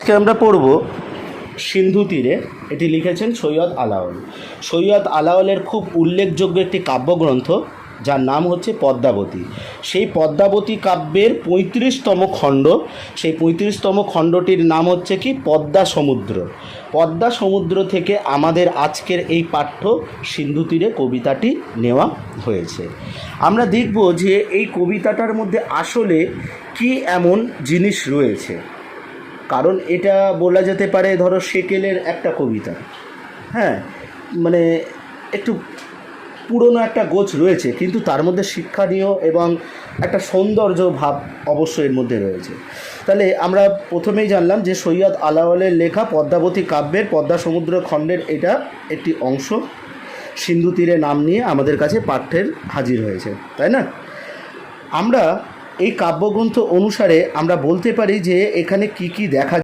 আজকে আমরা পড়ব সিন্ধু তীরে। এটি লিখেছেন সৈয়দ আলাওল। সৈয়দ আলাওলের খুব উল্লেখযোগ্য একটি কাব্যগ্রন্থ, যার নাম হচ্ছে পদ্মাবতী। সেই পদ্মাবতী কাব্যের ৩৫তম খণ্ড, সেই ৩৫তম খণ্ডটির নাম হচ্ছে কি পদ্মা সমুদ্র। পদ্মা সমুদ্র থেকে আমাদের আজকের এই পাঠ্য সিন্ধু তীরে কবিতাটি নেওয়া হয়েছে। আমরা দেখব যে এই কবিতাটার মধ্যে আসলে কি এমন জিনিস রয়েছে। কারণ এটা বলা যেতে পারে ধরো সেকেলের একটা কবিতা, হ্যাঁ, মানে একটু পুরনো একটা গোছ রয়েছে, কিন্তু তার মধ্যে শিক্ষণীয় এবং একটা সৌন্দর্য ভাব অবশ্যই এর মধ্যে রয়েছে। তাহলে আমরা প্রথমেই জানলাম যে সৈয়দ আলাওলের লেখা পদ্মাবতী কাব্যের পদ্মা সমুদ্র খণ্ডের এটা একটি অংশ সিন্ধু তীরে নাম নিয়ে আমাদের কাছে পাঠ্যের হাজির হয়েছে, তাই না? আমরা এই কাব্যগ্রন্থ অনুসারে আমরা বলতে পারি যে এখানে কি কি দেখা